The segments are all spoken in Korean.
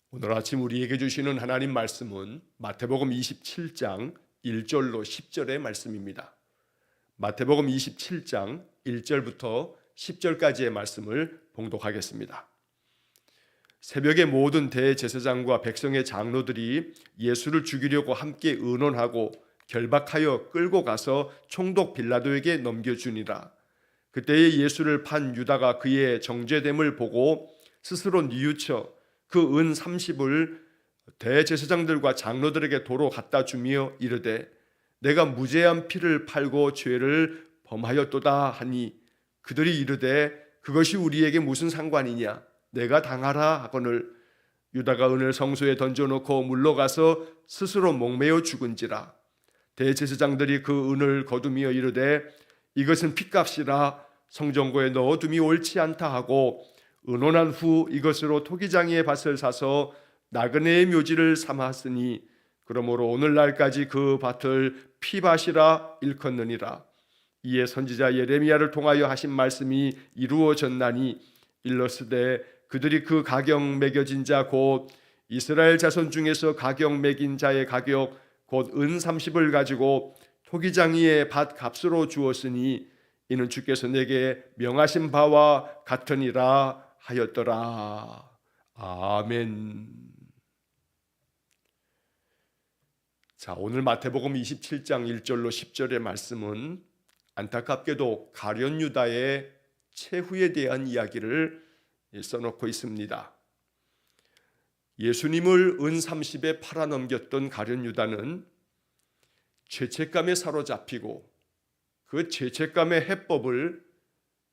오늘 아침 우리에게 주시는 하나님 말씀은 마태복음 27장 1절로 10절의 말씀입니다. 마태복음 27장 1절부터 10절까지의 말씀을 봉독하겠습니다. 새벽에 모든 대제사장과 백성의 장로들이 예수를 죽이려고 함께 의논하고 결박하여 끌고 가서 총독 빌라도에게 넘겨주니라. 그때에 예수를 판 유다가 그의 정죄됨을 보고 스스로 뉘우쳐 그 은 30을 대제사장들과 장로들에게 도로 갖다 주며 이르되 내가 무죄한 피를 팔고 죄를 범하였도다 하니 그들이 이르되 그것이 우리에게 무슨 상관이냐 내가 당하라 하거늘 유다가 은을 성소에 던져놓고 물러가서 스스로 목매어 죽은지라. 대제사장들이 그 은을 거두며 이르되 이것은 핏값이라 성전고에 넣어둠이 옳지 않다 하고 의논한 후 이것으로 토기장이의 밭을 사서 나그네의 묘지를 삼았으니 그러므로 오늘날까지 그 밭을 피밭이라 일컫느니라. 이에 선지자 예레미야를 통하여 하신 말씀이 이루어졌나니 일러스되 그들이 그 가격 매겨진 자 곧 이스라엘 자손 중에서 가격 매긴 자의 가격 곧 은 30을 가지고 토기장이의 밭 값으로 주었으니 이는 주께서 내게 명하신 바와 같으니라 하였더라. 아멘. 자, 오늘 마태복음 27장 1절로 10절의 말씀은 안타깝게도 가룟 유다의 최후에 대한 이야기를 써놓고 있습니다. 예수님을 은 30에 팔아넘겼던 가룟 유다는 죄책감에 사로잡히고 그 죄책감의 해법을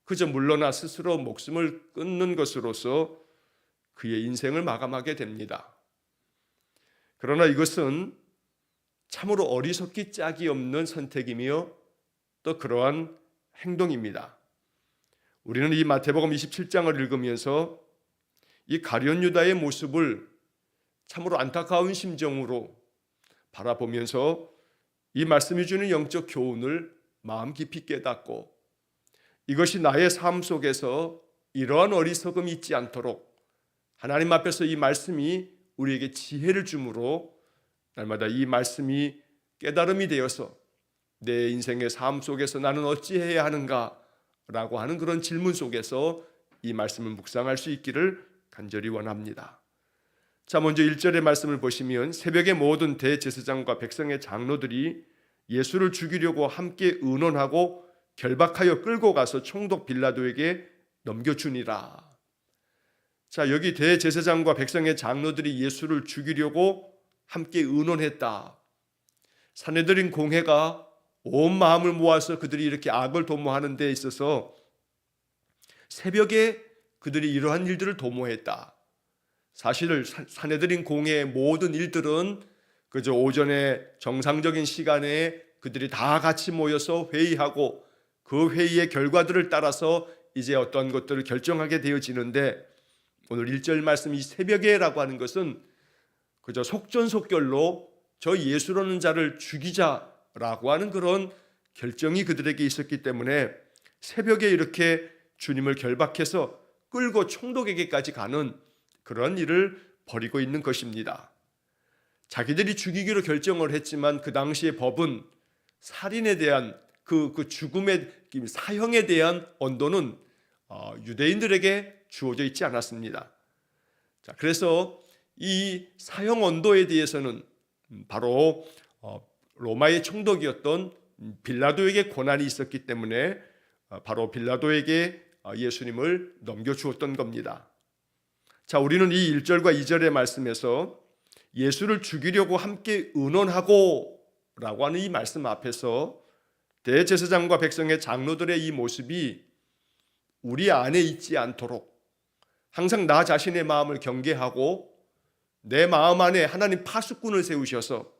그저 물러나 스스로 목숨을 끊는 것으로서 그의 인생을 마감하게 됩니다. 그러나 이것은 참으로 어리석기 짝이 없는 선택이며 또 그러한 행동입니다. 우리는 이 마태복음 27장을 읽으면서 이 가룟 유다의 모습을 참으로 안타까운 심정으로 바라보면서 이 말씀이 주는 영적 교훈을 마음 깊이 깨닫고 이것이 나의 삶 속에서 이러한 어리석음이 있지 않도록 하나님 앞에서 이 말씀이 우리에게 지혜를 주므로 날마다 이 말씀이 깨달음이 되어서 내 인생의 삶 속에서 나는 어찌해야 하는가 라고 하는 그런 질문 속에서 이 말씀을 묵상할 수 있기를 간절히 원합니다. 자, 먼저 1절의 말씀을 보시면 새벽에 모든 대제사장과 백성의 장로들이 예수를 죽이려고 함께 의논하고 결박하여 끌고 가서 총독 빌라도에게 넘겨주니라. 자, 여기 대제사장과 백성의 장로들이 예수를 죽이려고 함께 의논했다. 산헤드린 공회가 온 마음을 모아서 그들이 이렇게 악을 도모하는 데 있어서 새벽에 그들이 이러한 일들을 도모했다. 사실 산헤드린 공회의 모든 일들은 그저 오전에 정상적인 시간에 그들이 다 같이 모여서 회의하고 그 회의의 결과들을 따라서 이제 어떤 것들을 결정하게 되어지는데 오늘 1절 말씀 이 새벽에라고 하는 것은 그저 속전속결로 저 예수라는 자를 죽이자라고 하는 그런 결정이 그들에게 있었기 때문에 새벽에 이렇게 주님을 결박해서 끌고 총독에게까지 가는 그런 일을 벌이고 있는 것입니다. 자기들이 죽이기로 결정을 했지만 그 당시의 법은 살인에 대한 그 죽음의 사형에 대한 언도는 유대인들에게 주어져 있지 않았습니다. 자, 그래서 이 사형 언도에 대해서는 바로 로마의 총독이었던 빌라도에게 권한이 있었기 때문에 바로 빌라도에게 예수님을 넘겨주었던 겁니다. 자, 우리는 이 1절과 2절의 말씀에서 예수를 죽이려고 함께 의논하고 라고 하는 이 말씀 앞에서 대제사장과 백성의 장로들의 이 모습이 우리 안에 있지 않도록 항상 나 자신의 마음을 경계하고 내 마음 안에 하나님 파수꾼을 세우셔서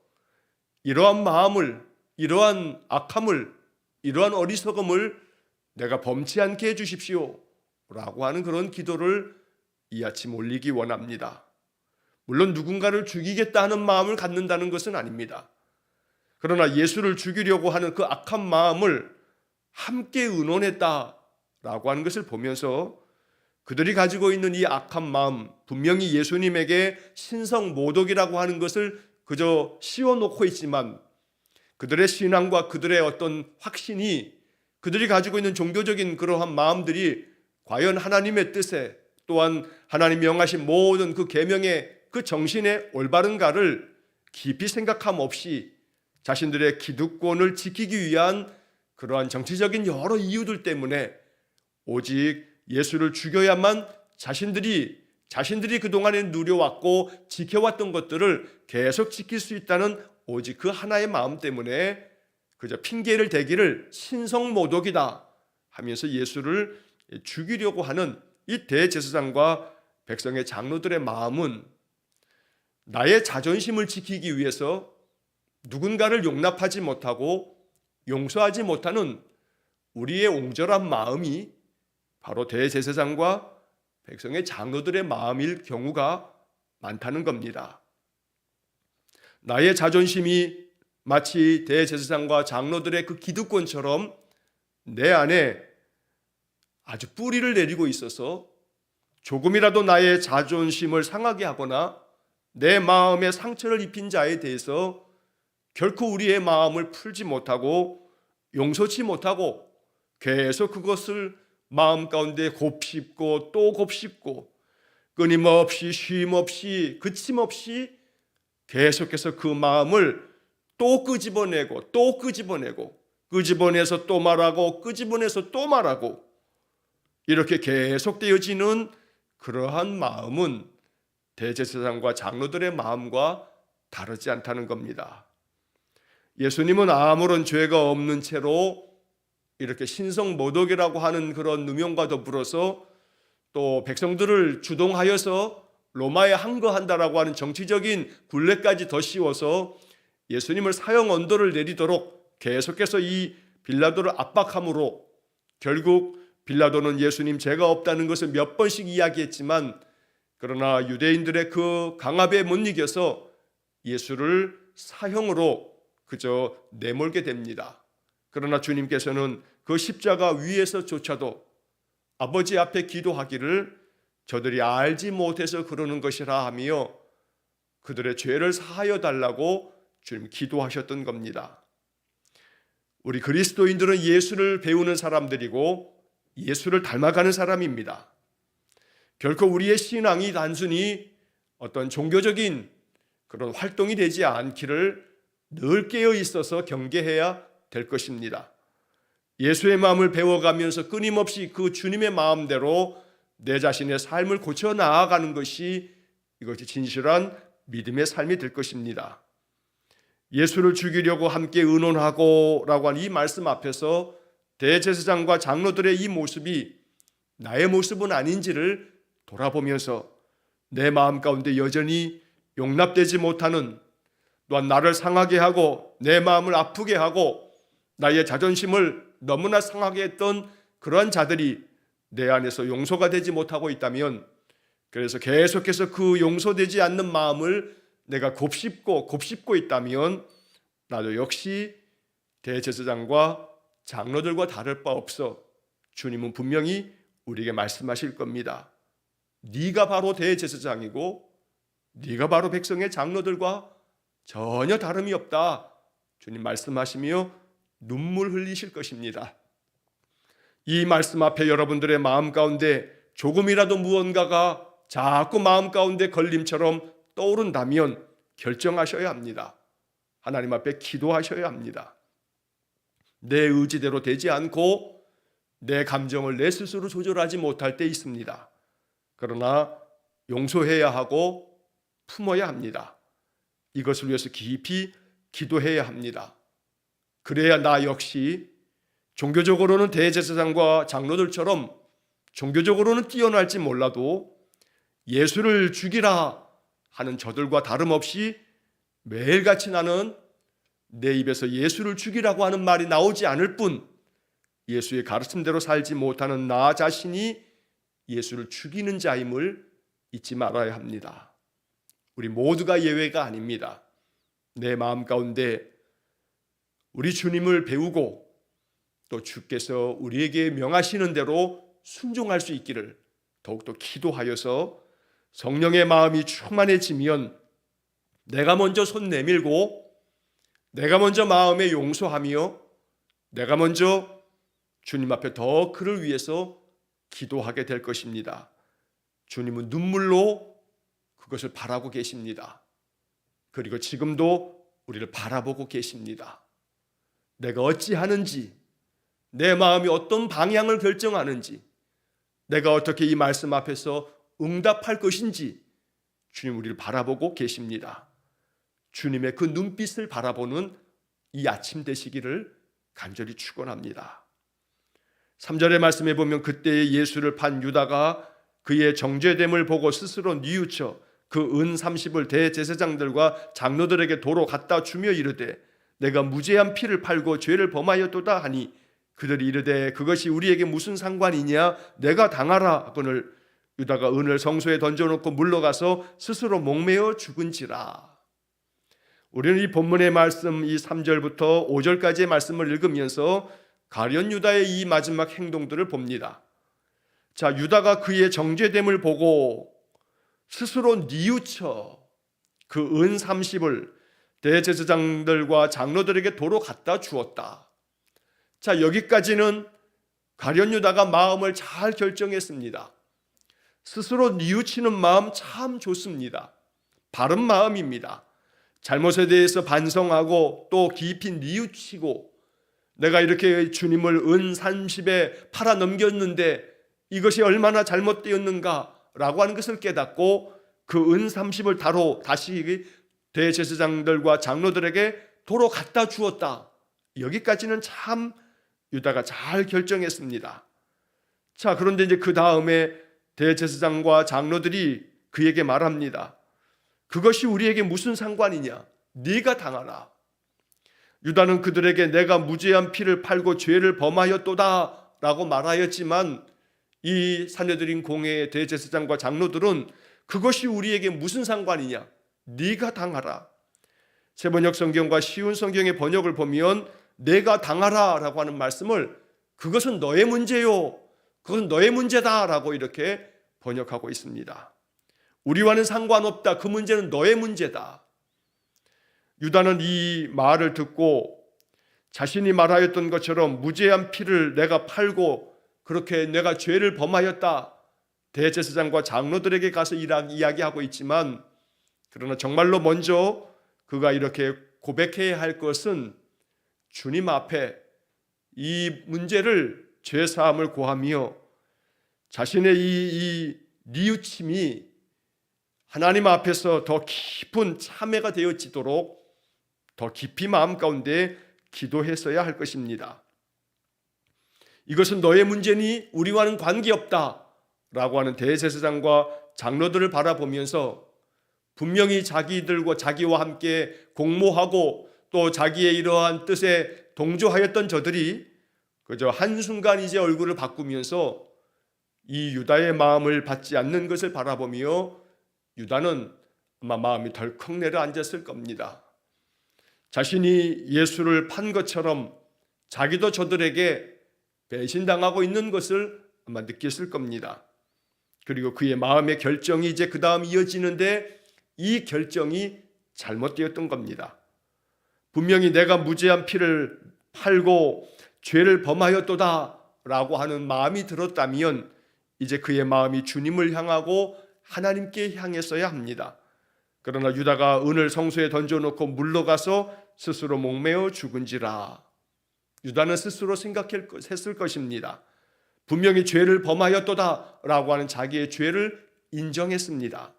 이러한 마음을, 이러한 악함을, 이러한 어리석음을 내가 범치 않게 해주십시오 라고 하는 그런 기도를 이 아침 올리기 원합니다. 물론 누군가를 죽이겠다 하는 마음을 갖는다는 것은 아닙니다. 그러나 예수를 죽이려고 하는 그 악한 마음을 함께 의논했다라고 하는 것을 보면서 그들이 가지고 있는 이 악한 마음, 분명히 예수님에게 신성 모독이라고 하는 것을 그저 씌워놓고 있지만 그들의 신앙과 그들의 어떤 확신이, 그들이 가지고 있는 종교적인 그러한 마음들이 과연 하나님의 뜻에, 또한 하나님 명하신 모든 그 계명의 그 정신의 올바른가를 깊이 생각함 없이 자신들의 기득권을 지키기 위한 그러한 정치적인 여러 이유들 때문에 오직 예수를 죽여야만 자신들이 그동안에 누려왔고 지켜왔던 것들을 계속 지킬 수 있다는 오직 그 하나의 마음 때문에 그저 핑계를 대기를 신성모독이다 하면서 예수를 죽이려고 하는 이 대제사장과 백성의 장로들의 마음은 나의 자존심을 지키기 위해서 누군가를 용납하지 못하고 용서하지 못하는 우리의 옹졸한 마음이 바로 대제사장과 백성의 장로들의 마음일 경우가 많다는 겁니다. 나의 자존심이 마치 대제사장과 장로들의 그 기득권처럼 내 안에 아주 뿌리를 내리고 있어서 조금이라도 나의 자존심을 상하게 하거나 내 마음에 상처를 입힌 자에 대해서 결코 우리의 마음을 풀지 못하고 용서치 못하고 계속 그것을 마음 가운데 곱씹고 또 곱씹고 끊임없이 쉼없이 그침없이 계속해서 그 마음을 또 끄집어내고 또 끄집어내고 끄집어내서 또 말하고 끄집어내서 또 말하고 이렇게 계속되어지는 그러한 마음은 대제사장과 장로들의 마음과 다르지 않다는 겁니다. 예수님은 아무런 죄가 없는 채로 이렇게 신성모독이라고 하는 그런 누명과 더불어서 또 백성들을 주동하여서 로마에 항거한다라고 하는 정치적인 굴레까지 더 씌워서 예수님을 사형 언도를 내리도록 계속해서 이 빌라도를 압박함으로 결국 빌라도는 예수님 죄가 없다는 것을 몇 번씩 이야기했지만 그러나 유대인들의 그 강압에 못 이겨서 예수를 사형으로 그저 내몰게 됩니다. 그러나 주님께서는 그 십자가 위에서조차도 아버지 앞에 기도하기를 저들이 알지 못해서 그러는 것이라 하며 그들의 죄를 사하여 달라고 주님 기도하셨던 겁니다. 우리 그리스도인들은 예수를 배우는 사람들이고 예수를 닮아가는 사람입니다. 결코 우리의 신앙이 단순히 어떤 종교적인 그런 활동이 되지 않기를 늘 깨어 있어서 경계해야 될 것입니다. 예수의 마음을 배워가면서 끊임없이 그 주님의 마음대로 내 자신의 삶을 고쳐 나아가는 것이 이것이 진실한 믿음의 삶이 될 것입니다. 예수를 죽이려고 함께 의논하고 라고 한 이 말씀 앞에서 대제사장과 장로들의 이 모습이 나의 모습은 아닌지를 돌아보면서 내 마음 가운데 여전히 용납되지 못하는, 또한 나를 상하게 하고 내 마음을 아프게 하고 나의 자존심을 너무나 상하게 했던 그러한 자들이 내 안에서 용서가 되지 못하고 있다면, 그래서 계속해서 그 용서되지 않는 마음을 내가 곱씹고 있다면 나도 역시 대제사장과 장로들과 다를 바 없어 주님은 분명히 우리에게 말씀하실 겁니다. 네가 바로 대제사장이고 네가 바로 백성의 장로들과 전혀 다름이 없다. 주님 말씀하시며 눈물 흘리실 것입니다. 이 말씀 앞에 여러분들의 마음 가운데 조금이라도 무언가가 자꾸 마음 가운데 걸림처럼 떠오른다면 결정하셔야 합니다. 하나님 앞에 기도하셔야 합니다. 내 의지대로 되지 않고 내 감정을 내 스스로 조절하지 못할 때 있습니다. 그러나 용서해야 하고 품어야 합니다. 이것을 위해서 깊이 기도해야 합니다. 그래야 나 역시 종교적으로는 대제사장과 장로들처럼 종교적으로는 뛰어날지 몰라도 예수를 죽이라 하는 저들과 다름없이 매일같이 나는 내 입에서 예수를 죽이라고 하는 말이 나오지 않을 뿐 예수의 가르침대로 살지 못하는 나 자신이 예수를 죽이는 자임을 잊지 말아야 합니다. 우리 모두가 예외가 아닙니다. 내 마음 가운데 우리 주님을 배우고 또 주께서 우리에게 명하시는 대로 순종할 수 있기를 더욱더 기도하여서 성령의 마음이 충만해지면 내가 먼저 손 내밀고 내가 먼저 마음에 용서하며 내가 먼저 주님 앞에 더 그를 위해서 기도하게 될 것입니다. 주님은 눈물로 그것을 바라고 계십니다. 그리고 지금도 우리를 바라보고 계십니다. 내가 어찌하는지, 내 마음이 어떤 방향을 결정하는지, 내가 어떻게 이 말씀 앞에서 응답할 것인지 주님 우리를 바라보고 계십니다. 주님의 그 눈빛을 바라보는 이 아침 되시기를 간절히 축원합니다. 3절의 말씀에 보면 그때에 예수를 판 유다가 그의 정죄됨을 보고 스스로 뉘우쳐 그 은 30을 대제사장들과 장로들에게 도로 갖다 주며 이르되 내가 무죄한 피를 팔고 죄를 범하였도다 하니 그들이 이르되 그것이 우리에게 무슨 상관이냐 내가 당하라 하거늘 유다가 은을 성소에 던져놓고 물러가서 스스로 목매어 죽은지라. 우리는 이 본문의 말씀 이 3절부터 5절까지의 말씀을 읽으면서 가룟 유다의 이 마지막 행동들을 봅니다. 자, 유다가 그의 정죄됨을 보고 스스로 뉘우쳐 그 은 30을 대제사장들과 장로들에게 도로 갖다 주었다. 자, 여기까지는 가룟 유다가 마음을 잘 결정했습니다. 스스로 뉘우치는 마음 참 좋습니다. 바른 마음입니다. 잘못에 대해서 반성하고 또 깊이 뉘우치고 내가 이렇게 주님을 은 30에 팔아 넘겼는데 이것이 얼마나 잘못되었는가라고 하는 것을 깨닫고 그 은 30을 다시 대제사장들과 장로들에게 도로 갖다 주었다. 여기까지는 참 유다가 잘 결정했습니다. 자, 그런데 이제 그 다음에 대제사장과 장로들이 그에게 말합니다. 그것이 우리에게 무슨 상관이냐? 네가 당하라. 유다는 그들에게 내가 무죄한 피를 팔고 죄를 범하였도다 라고 말하였지만 이 산헤드린 공회의 대제사장과 장로들은 그것이 우리에게 무슨 상관이냐? 네가 당하라. 세번역 성경과 쉬운 성경의 번역을 보면 내가 당하라 라고 하는 말씀을 그것은 너의 문제요, 그것은 너의 문제다 라고 이렇게 번역하고 있습니다. 우리와는 상관없다. 그 문제는 너의 문제다. 유다는 이 말을 듣고 자신이 말하였던 것처럼 무죄한 피를 내가 팔고 그렇게 내가 죄를 범하였다. 대제사장과 장로들에게 가서 이야기하고 있지만 그러나 정말로 먼저 그가 이렇게 고백해야 할 것은 주님 앞에 이 문제를 죄사함을 구하며 자신의 이 뉘우침이 하나님 앞에서 더 깊은 참회가 되어지도록 더 깊이 마음 가운데 기도했어야 할 것입니다. 이것은 너의 문제니 우리와는 관계없다 라고 하는 대제사장과 장로들을 바라보면서 분명히 자기와 함께 공모하고 또 자기의 이러한 뜻에 동조하였던 저들이 그저 한순간 이제 얼굴을 바꾸면서 이 유다의 마음을 받지 않는 것을 바라보며 유다는 아마 마음이 덜컥 내려앉았을 겁니다. 자신이 예수를 판 것처럼 자기도 저들에게 배신당하고 있는 것을 아마 느꼈을 겁니다. 그리고 그의 마음의 결정이 이제 그 다음 이어지는데 이 결정이 잘못되었던 겁니다. 분명히 내가 무죄한 피를 팔고 죄를 범하였도다 라고 하는 마음이 들었다면 이제 그의 마음이 주님을 향하고 하나님께 향했어야 합니다. 그러나 유다가 은을 성소에 던져놓고 물러가서 스스로 목매어 죽은지라. 유다는 스스로 생각했을 것입니다. 분명히 죄를 범하였도다 라고 하는 자기의 죄를 인정했습니다.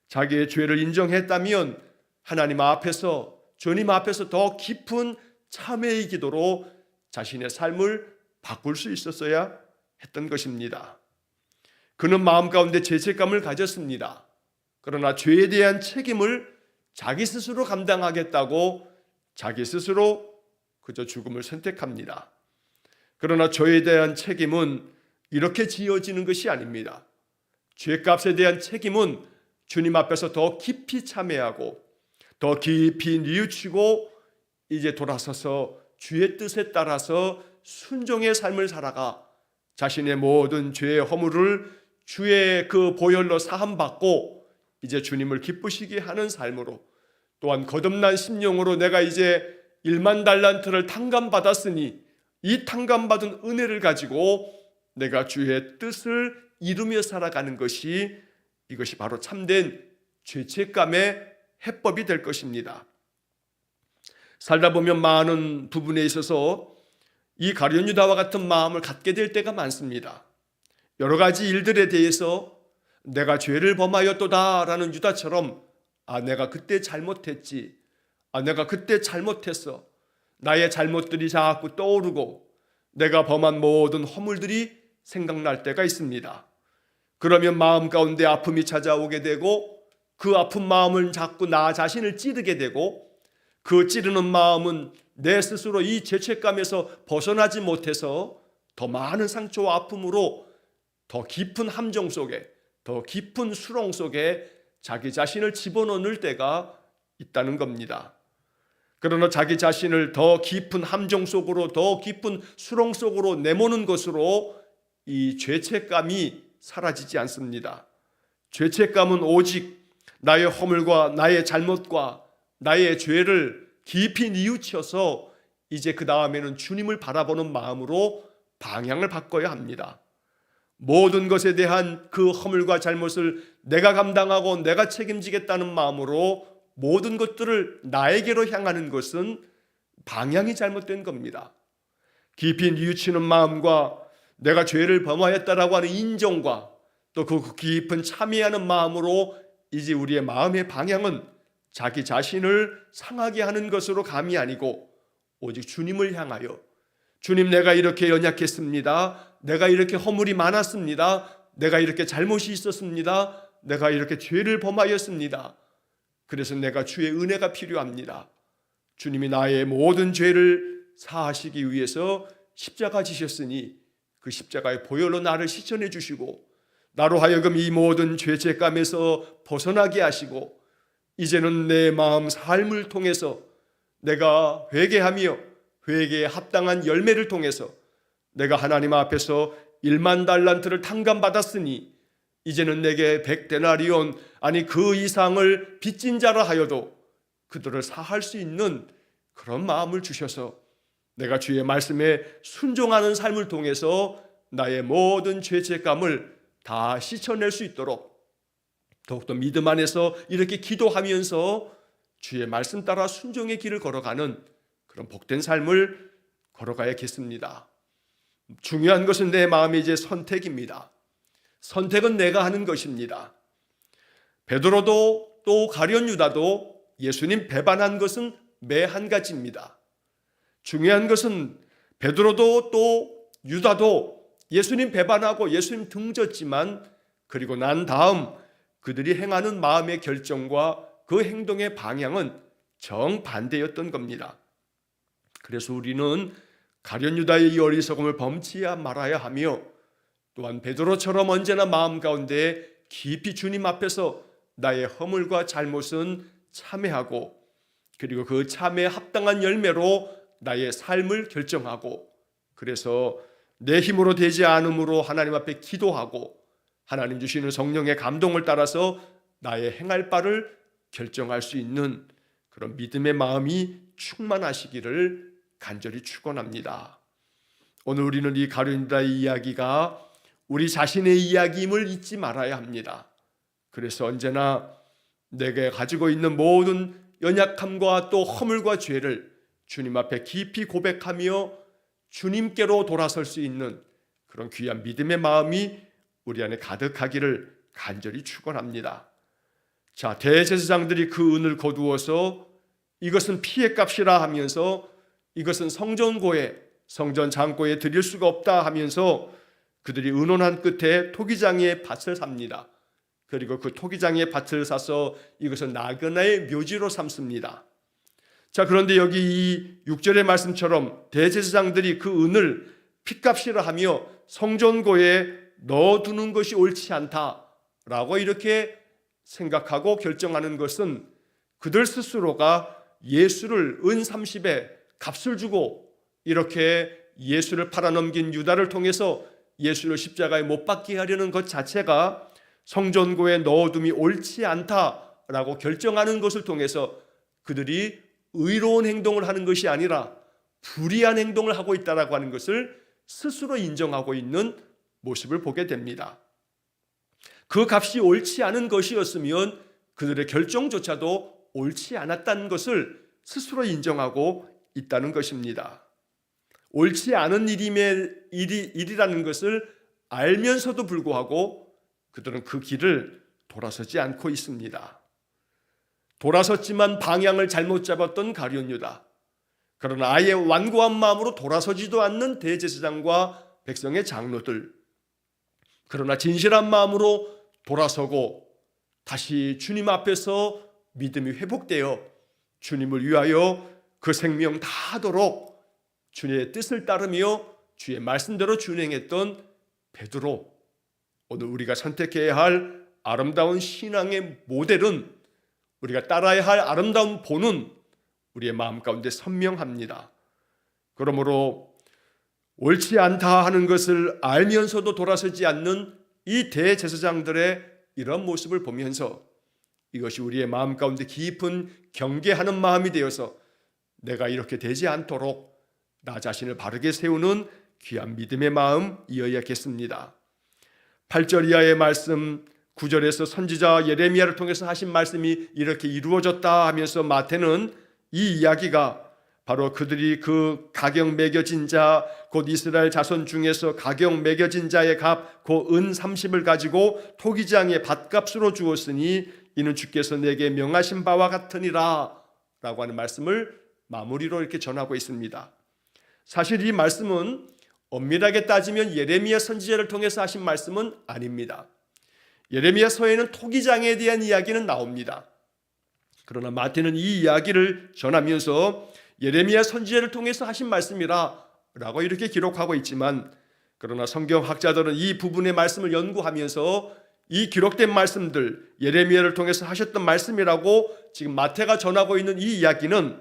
자기의 죄를 인정했다면 하나님 앞에서, 주님 앞에서 더 깊은 참회의 기도로 자신의 삶을 바꿀 수 있었어야 했던 것입니다. 그는 마음 가운데 죄책감을 가졌습니다. 그러나 죄에 대한 책임을 자기 스스로 감당하겠다고 자기 스스로 그저 죽음을 선택합니다. 그러나 죄에 대한 책임은 이렇게 지어지는 것이 아닙니다. 죄값에 대한 책임은 주님 앞에서 더 깊이 참회하고 더 깊이 뉘우치고 이제 돌아서서 주의 뜻에 따라서 순종의 삶을 살아가 자신의 모든 죄의 허물을 주의 그 보혈로 사함받고 이제 주님을 기쁘시게 하는 삶으로, 또한 거듭난 심령으로 내가 이제 1만 달란트를 탕감받았으니 이 탕감받은 은혜를 가지고 내가 주의 뜻을 이루며 살아가는 것이, 이것이 바로 참된 죄책감의 해법이 될 것입니다. 살다 보면 많은 부분에 있어서 이 가룟 유다와 같은 마음을 갖게 될 때가 많습니다. 여러 가지 일들에 대해서 내가 죄를 범하였도다라는 유다처럼, 내가 그때 잘못했지, 내가 그때 잘못했어, 나의 잘못들이 자꾸 떠오르고 내가 범한 모든 허물들이 생각날 때가 있습니다. 그러면 마음 가운데 아픔이 찾아오게 되고, 그 아픈 마음은 자꾸 나 자신을 찌르게 되고, 그 찌르는 마음은 내 스스로 이 죄책감에서 벗어나지 못해서 더 많은 상처와 아픔으로 더 깊은 함정 속에, 더 깊은 수렁 속에 자기 자신을 집어넣을 때가 있다는 겁니다. 그러나 자기 자신을 더 깊은 함정 속으로, 더 깊은 수렁 속으로 내모는 것으로 이 죄책감이 사라지지 않습니다. 죄책감은 오직 나의 허물과 나의 잘못과 나의 죄를 깊이 뉘우쳐서 이제 그 다음에는 주님을 바라보는 마음으로 방향을 바꿔야 합니다. 모든 것에 대한 그 허물과 잘못을 내가 감당하고 내가 책임지겠다는 마음으로 모든 것들을 나에게로 향하는 것은 방향이 잘못된 겁니다. 깊이 뉘우치는 마음과 내가 죄를 범하였다라고 하는 인정과 또 그 깊은 참회하는 마음으로 이제 우리의 마음의 방향은 자기 자신을 상하게 하는 것으로 감이 아니고 오직 주님을 향하여, 주님, 내가 이렇게 연약했습니다, 내가 이렇게 허물이 많았습니다, 내가 이렇게 잘못이 있었습니다, 내가 이렇게 죄를 범하였습니다, 그래서 내가 주의 은혜가 필요합니다. 주님이 나의 모든 죄를 사하시기 위해서 십자가 지셨으니 그 십자가의 보혈로 나를 씻어내 주시고 나로 하여금 이 모든 죄책감에서 벗어나게 하시고 이제는 내 마음 삶을 통해서 내가 회개하며 회개에 합당한 열매를 통해서 내가 하나님 앞에서 1만 달란트를 탕감받았으니 이제는 내게 100데나리온, 아니 그 이상을 빚진 자라 하여도 그들을 사할 수 있는 그런 마음을 주셔서 내가 주의 말씀에 순종하는 삶을 통해서 나의 모든 죄책감을 다 씻어낼 수 있도록 더욱더 믿음 안에서 이렇게 기도하면서 주의 말씀 따라 순종의 길을 걸어가는 그런 복된 삶을 걸어가야겠습니다. 중요한 것은 내 마음의 이제 선택입니다. 선택은 내가 하는 것입니다. 베드로도 또 가룟 유다도 예수님 배반한 것은 매 한 가지입니다. 중요한 것은 베드로도 또 유다도 예수님 배반하고 예수님 등졌지만 그리고 난 다음 그들이 행하는 마음의 결정과 그 행동의 방향은 정반대였던 겁니다. 그래서 우리는 가룟 유다의 이 어리석음을 범치 말아야 하며 또한 베드로처럼 언제나 마음 가운데 깊이 주님 앞에서 나의 허물과 잘못은 참회하고 그리고 그 참회에 합당한 열매로 나의 삶을 결정하고 그래서 내 힘으로 되지 않음으로 하나님 앞에 기도하고 하나님 주시는 성령의 감동을 따라서 나의 행할 바를 결정할 수 있는 그런 믿음의 마음이 충만하시기를 간절히 축원합니다. 오늘 우리는 이 가룟 유다의 이야기가 우리 자신의 이야기임을 잊지 말아야 합니다. 그래서 언제나 내게 가지고 있는 모든 연약함과 또 허물과 죄를 주님 앞에 깊이 고백하며 주님께로 돌아설 수 있는 그런 귀한 믿음의 마음이 우리 안에 가득하기를 간절히 축원합니다. 자, 대제사장들이 그 은을 거두어서 이것은 피의 값이라 하면서 이것은 성전고에 성전 창고에 드릴 수가 없다 하면서 그들이 의논한 끝에 토기장의 밭을 삽니다. 그리고 그 토기장의 밭을 사서 이것은 나그네의 묘지로 삼습니다. 자, 그런데 여기 이 6절의 말씀처럼 대제사장들이 그 은을 핏값이라 하며 성전고에 넣어두는 것이 옳지 않다라고 이렇게 생각하고 결정하는 것은 그들 스스로가 예수를 은 30에 값을 주고 이렇게 예수를 팔아넘긴 유다를 통해서 예수를 십자가에 못 박게 하려는 것 자체가 성전고에 넣어둠이 옳지 않다라고 결정하는 것을 통해서 그들이 의로운 행동을 하는 것이 아니라 불의한 행동을 하고 있다라고 하는 것을 스스로 인정하고 있는 모습을 보게 됩니다. 그 값이 옳지 않은 것이었으면 그들의 결정조차도 옳지 않았다는 것을 스스로 인정하고 있다는 것입니다. 옳지 않은 일이라는 것을 알면서도 불구하고 그들은 그 길을 돌아서지 않고 있습니다. 돌아섰지만 방향을 잘못 잡았던 가룟 유다. 그러나 아예 완고한 마음으로 돌아서지도 않는 대제사장과 백성의 장로들. 그러나 진실한 마음으로 돌아서고 다시 주님 앞에서 믿음이 회복되어 주님을 위하여 그 생명 다하도록 주님의 뜻을 따르며 주의 말씀대로 준행했던 베드로. 오늘 우리가 선택해야 할 아름다운 신앙의 모델은, 우리가 따라야 할 아름다운 본은 우리의 마음 가운데 선명합니다. 그러므로 옳지 않다 하는 것을 알면서도 돌아서지 않는 이 대제사장들의 이런 모습을 보면서 이것이 우리의 마음 가운데 깊은 경계하는 마음이 되어서 내가 이렇게 되지 않도록 나 자신을 바르게 세우는 귀한 믿음의 마음이어야겠습니다. 8절 이하의 말씀, 9절에서 선지자 예레미야를 통해서 하신 말씀이 이렇게 이루어졌다 하면서 마태는 이 이야기가 바로 그들이 그 가격 매겨진 자, 곧 이스라엘 자손 중에서 가격 매겨진 자의 값, 그 은 30을 가지고 토기장의 밭값으로 주었으니 이는 주께서 내게 명하신 바와 같으니라 라고 하는 말씀을 마무리로 이렇게 전하고 있습니다. 사실 이 말씀은 엄밀하게 따지면 예레미야 선지자를 통해서 하신 말씀은 아닙니다. 예레미야서에는 토기장에 대한 이야기는 나옵니다. 그러나 마태는 이 이야기를 전하면서 예레미야 선지자를 통해서 하신 말씀이라 라고 이렇게 기록하고 있지만, 그러나 성경학자들은 이 부분의 말씀을 연구하면서 이 기록된 말씀들, 예레미야를 통해서 하셨던 말씀이라고 지금 마태가 전하고 있는 이 이야기는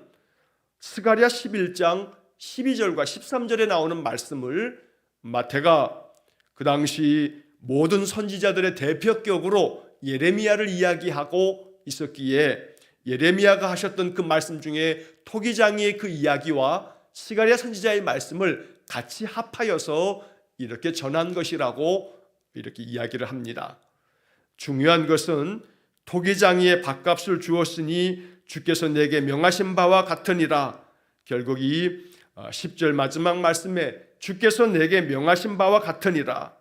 스가랴 11장 12절과 13절에 나오는 말씀을 마태가 그 당시 모든 선지자들의 대표격으로 예레미야를 이야기하고 있었기에 예레미야가 하셨던 그 말씀 중에 토기장이의 그 이야기와 스가랴 선지자의 말씀을 같이 합하여서 이렇게 전한 것이라고 이렇게 이야기를 합니다. 중요한 것은 토기장이의 밭값을 주었으니 주께서 내게 명하신 바와 같으니라. 결국 이 10절 마지막 말씀에 주께서 내게 명하신 바와 같으니라.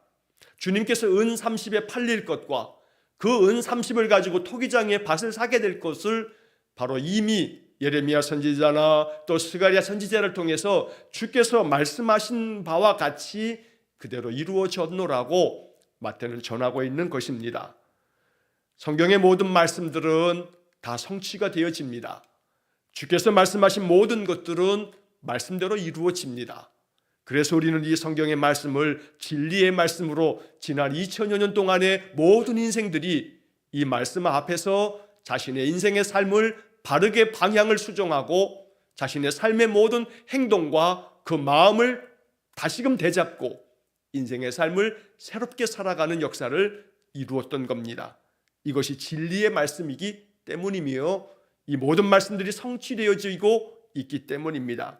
주님께서 은 30에 팔릴 것과 그 은 30을 가지고 토기장의 밭을 사게 될 것을 바로 이미 예레미야 선지자나 또 스가랴 선지자를 통해서 주께서 말씀하신 바와 같이 그대로 이루어졌노라고 마태는 전하고 있는 것입니다. 성경의 모든 말씀들은 다 성취가 되어집니다. 주께서 말씀하신 모든 것들은 말씀대로 이루어집니다. 그래서 우리는 이 성경의 말씀을 진리의 말씀으로 지난 2000여 년 동안의 모든 인생들이 이 말씀 앞에서 자신의 인생의 삶을 바르게 방향을 수정하고 자신의 삶의 모든 행동과 그 마음을 다시금 되잡고 인생의 삶을 새롭게 살아가는 역사를 이루었던 겁니다. 이것이 진리의 말씀이기 때문이며 이 모든 말씀들이 성취되어지고 있기 때문입니다.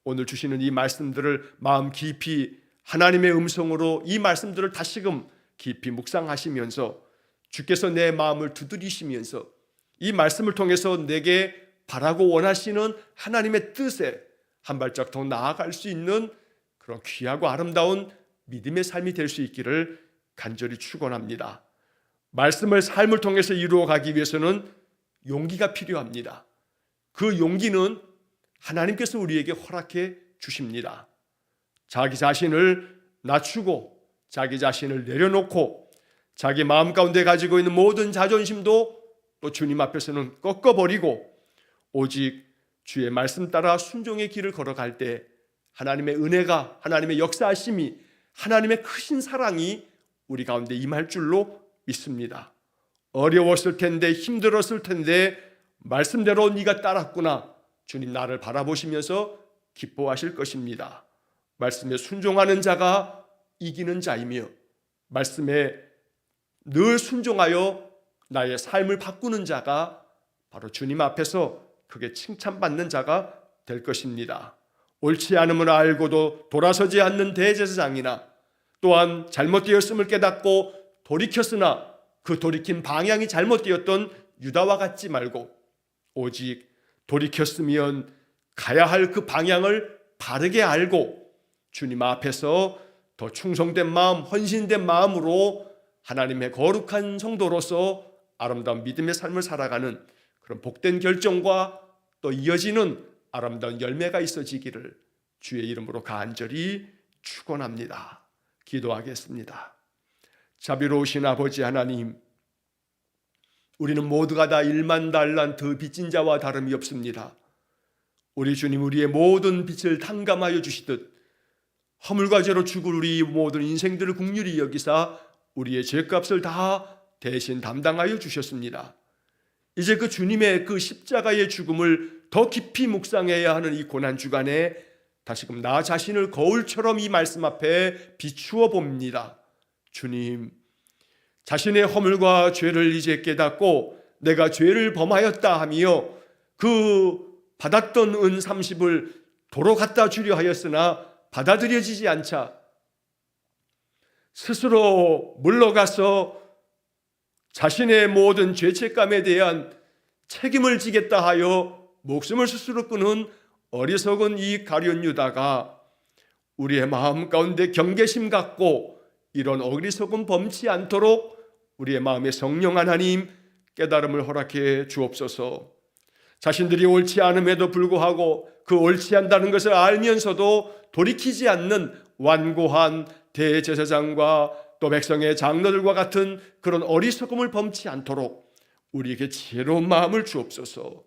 오늘 주시는 이 말씀들을 마음 깊이 하나님의 음성으로 이 말씀들을 다시금 깊이 묵상하시면서 주께서 내 마음을 두드리시면서 이 말씀을 통해서 내게 바라고 원하시는 하나님의 뜻에 한 발짝 더 나아갈 수 있는 그런 귀하고 아름다운 믿음의 삶이 될 수 있기를 간절히 축원합니다. 말씀을 삶을 통해서 이루어가기 위해서는 용기가 필요합니다. 그 용기는 하나님께서 우리에게 허락해 주십니다. 자기 자신을 낮추고 자기 자신을 내려놓고 자기 마음 가운데 가지고 있는 모든 자존심도 또 주님 앞에서는 꺾어버리고 오직 주의 말씀 따라 순종의 길을 걸어갈 때 하나님의 은혜가, 하나님의 역사하심이, 하나님의 크신 사랑이 우리 가운데 임할 줄로 믿습니다. 어려웠을 텐데, 힘들었을 텐데 말씀대로 네가 따랐구나. 주님 나를 바라보시면서 기뻐하실 것입니다. 말씀에 순종하는 자가 이기는 자이며 말씀에 늘 순종하여 나의 삶을 바꾸는 자가 바로 주님 앞에서 크게 칭찬받는 자가 될 것입니다. 옳지 않음을 알고도 돌아서지 않는 대제사장이나 또한 잘못되었음을 깨닫고 돌이켰으나 그 돌이킨 방향이 잘못되었던 유다와 같지 말고 오직 돌이켰으면 가야 할 그 방향을 바르게 알고 주님 앞에서 더 충성된 마음, 헌신된 마음으로 하나님의 거룩한 성도로서 아름다운 믿음의 삶을 살아가는 그런 복된 결정과 또 이어지는 아름다운 열매가 있어지기를 주의 이름으로 간절히 축원합니다. 기도하겠습니다. 자비로우신 아버지 하나님, 우리는 모두가 다 1만 달란트 빚진 자와 다름이 없습니다. 우리 주님, 우리의 모든 빚을 탕감하여 주시듯 허물과 죄로 죽을 우리 모든 인생들을 긍휼히 여기사 우리의 죄값을 다 대신 담당하여 주셨습니다. 이제 그 주님의 그 십자가의 죽음을 더 깊이 묵상해야 하는 이 고난주간에 다시금 나 자신을 거울처럼 이 말씀 앞에 비추어 봅니다. 주님, 자신의 허물과 죄를 이제 깨닫고 내가 죄를 범하였다 하며 그 받았던 은 30을 도로 갖다 주려 하였으나 받아들여지지 않자 스스로 물러가서 자신의 모든 죄책감에 대한 책임을 지겠다 하여 목숨을 스스로 끊은 어리석은 이 가룟 유다가 우리의 마음 가운데 경계심 갖고 이런 어리석은 범치 않도록 우리의 마음에 성령 하나님 깨달음을 허락해 주옵소서. 자신들이 옳지 않음에도 불구하고 그 옳지 않다는 것을 알면서도 돌이키지 않는 완고한 대제사장과 또 백성의 장로들과 같은 그런 어리석음을 범치 않도록 우리에게 지혜로운 마음을 주옵소서.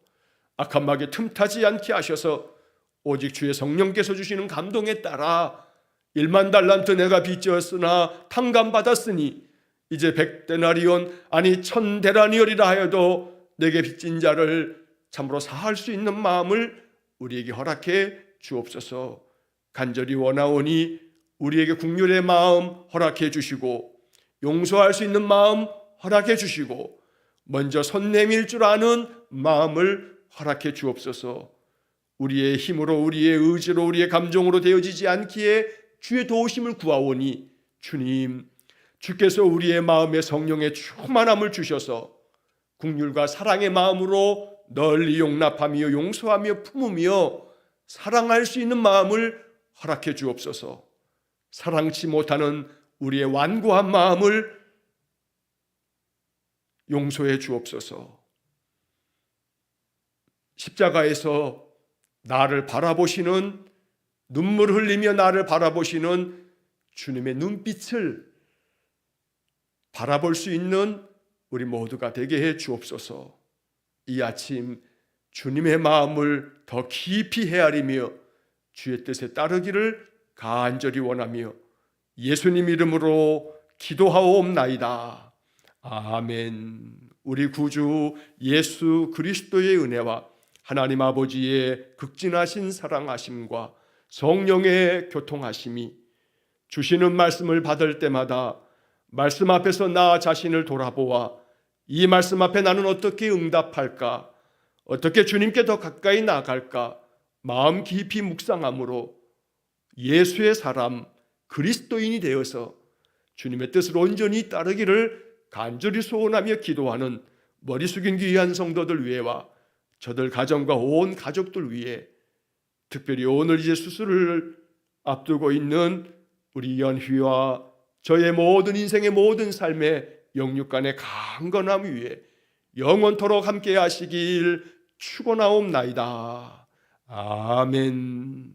악한 마귀에 틈타지 않게 하셔서 오직 주의 성령께서 주시는 감동에 따라 1만 달란트 내가 빚졌으나 탕감받았으니 이제 100데나리온 아니 1000데나리온이라 하여도 내게 빚진 자를 참으로 사할 수 있는 마음을 우리에게 허락해 주옵소서. 간절히 원하오니 우리에게 긍휼의 마음 허락해 주시고 용서할 수 있는 마음 허락해 주시고 먼저 손 내밀 줄 아는 마음을 허락해 주옵소서. 우리의 힘으로 우리의 의지로 우리의 감정으로 되어지지 않기에 주의 도우심을 구하오니 주님, 주께서 우리의 마음에 성령의 충만함을 주셔서 긍휼과 사랑의 마음으로 널리 용납하며 용서하며 품으며 사랑할 수 있는 마음을 허락해 주옵소서. 사랑치 못하는 우리의 완고한 마음을 용서해 주옵소서. 십자가에서 나를 바라보시는, 눈물 흘리며 나를 바라보시는 주님의 눈빛을 바라볼 수 있는 우리 모두가 되게 해 주옵소서. 이 아침 주님의 마음을 더 깊이 헤아리며 주의 뜻에 따르기를 간절히 원하며 예수님 이름으로 기도하옵나이다. 아멘. 우리 구주 예수 그리스도의 은혜와 하나님 아버지의 극진하신 사랑하심과 성령의 교통하심이 주시는 말씀을 받을 때마다 말씀 앞에서 나 자신을 돌아보아 이 말씀 앞에 나는 어떻게 응답할까, 어떻게 주님께 더 가까이 나아갈까 마음 깊이 묵상함으로 예수의 사람 그리스도인이 되어서 주님의 뜻을 온전히 따르기를 간절히 소원하며 기도하는 머리 숙인 귀한 성도들 위해와 저들 가정과 온 가족들 위해, 특별히 오늘 이제 수술을 앞두고 있는 우리 연휘와 저의 모든 인생의 모든 삶의 영육간의 강건함 위에 영원토록 함께 하시길 축원하옵나이다. 아멘.